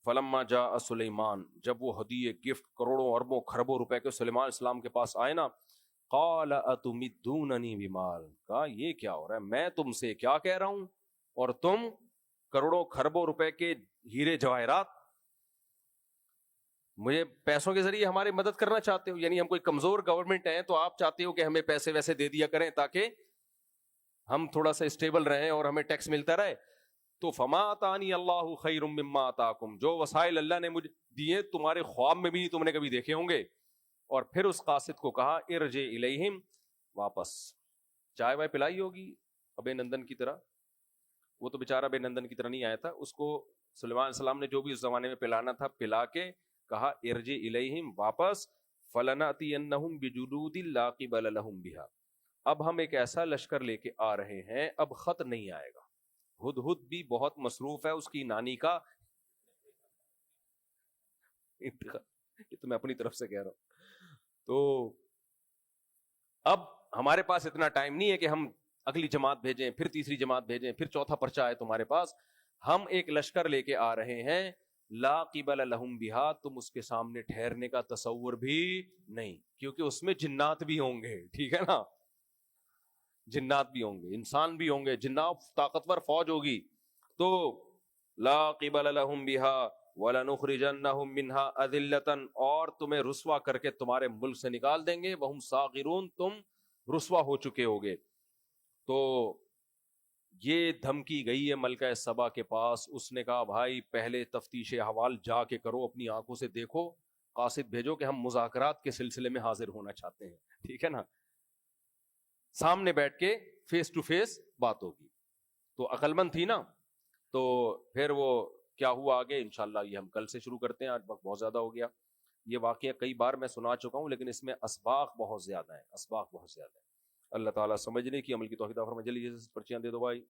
فلما جاء سلیمان، جب وہ ہدیے گفٹ کروڑوں اربوں خربوں روپے کے سلیمان السلام کے پاس آئے نا، قال اتمدوننی بمال، کہا یہ کیا ہو رہا ہے، میں تم سے کیا کہہ رہا ہوں اور تم کروڑوں خربوں روپے کے ہیرے جواہرات مجھے پیسوں کے ذریعے ہماری مدد کرنا چاہتے ہو؟ یعنی ہم کوئی کمزور گورنمنٹ ہیں تو آپ چاہتے ہو کہ ہمیں پیسے ویسے دے دیا کریں تاکہ ہم تھوڑا سا اسٹیبل رہیں اور ہمیں ٹیکس ملتا رہے. تو فما آتانی اللہ خیر مما آتاکم، جو وسائل اللہ نے مجھے دیے تمہارے خواب میں بھی نہیں تم نے کبھی دیکھے ہوں گے. اور پھر اس قاصد کو کہا ارجع الیہم، واپس چائے وائے پلائی ہوگی ابے نندن کی طرح. وہ تو بیچارہ ابے نندن کی طرح نہیں آیا تھا، اس کو سلیمان علیہ السلام نے جو بھی اس زمانے میں پلانا تھا پلا کے کہا ارجع الیہم، واپس، فلنأتینہم بجنود لا قبل لہم بہا، اب ہم ایک ایسا لشکر لے کے آ رہے ہیں اب خط نہیں آئے گا. ہدہد بھی بہت مصروف ہے اس کی نانی کا یہ تو میں اپنی طرف سے کہہ رہا ہوں. تو اب ہمارے پاس اتنا ٹائم نہیں ہے کہ ہم اگلی جماعت بھیجیں، پھر تیسری جماعت بھیجیں، پھر چوتھا پرچہ ہے تمہارے پاس. ہم ایک لشکر لے کے آ رہے ہیں، لا قبل لہم بہا، تم اس کے سامنے ٹھہرنے کا تصور بھی نہیں، کیونکہ اس میں جنات بھی ہوں گے. ٹھیک ہے نا، جنات بھی ہوں گے، انسان بھی ہوں گے، جنات طاقتور فوج ہوگی. تو لا قبل لہم بہا وَلَنُخْرِجَنَّهُمْ مِنْهَا أَذِلَّةً، اور تمہیں رسوا کر کے تمہارے ملک سے نکال دیں گے، وَهُمْ صَاغِرُونَ، تم رسوا ہو چکے ہوگے. تو یہ دھمکی گئی ہے ملکہ سبا کے پاس. اس نے کہا بھائی پہلے تفتیش احوال جا کے کرو، اپنی آنکھوں سے دیکھو، قاصد بھیجو کہ ہم مذاکرات کے سلسلے میں حاضر ہونا چاہتے ہیں. ٹھیک ہے نا، سامنے بیٹھ کے فیس ٹو فیس بات ہوگی. تو عقل مند تھی نا. تو پھر وہ کیا ہوا آگے انشاءاللہ یہ ہم کل سے شروع کرتے ہیں، آج وقت بہت زیادہ ہو گیا. یہ واقعہ کئی بار میں سنا چکا ہوں لیکن اس میں اسباق بہت زیادہ ہیں، اسباق بہت زیادہ ہیں. اللہ تعالیٰ سمجھنے کی عمل کی توفیق عطا فرمائے. جلدی سے پرچیاں دے دو بھائی.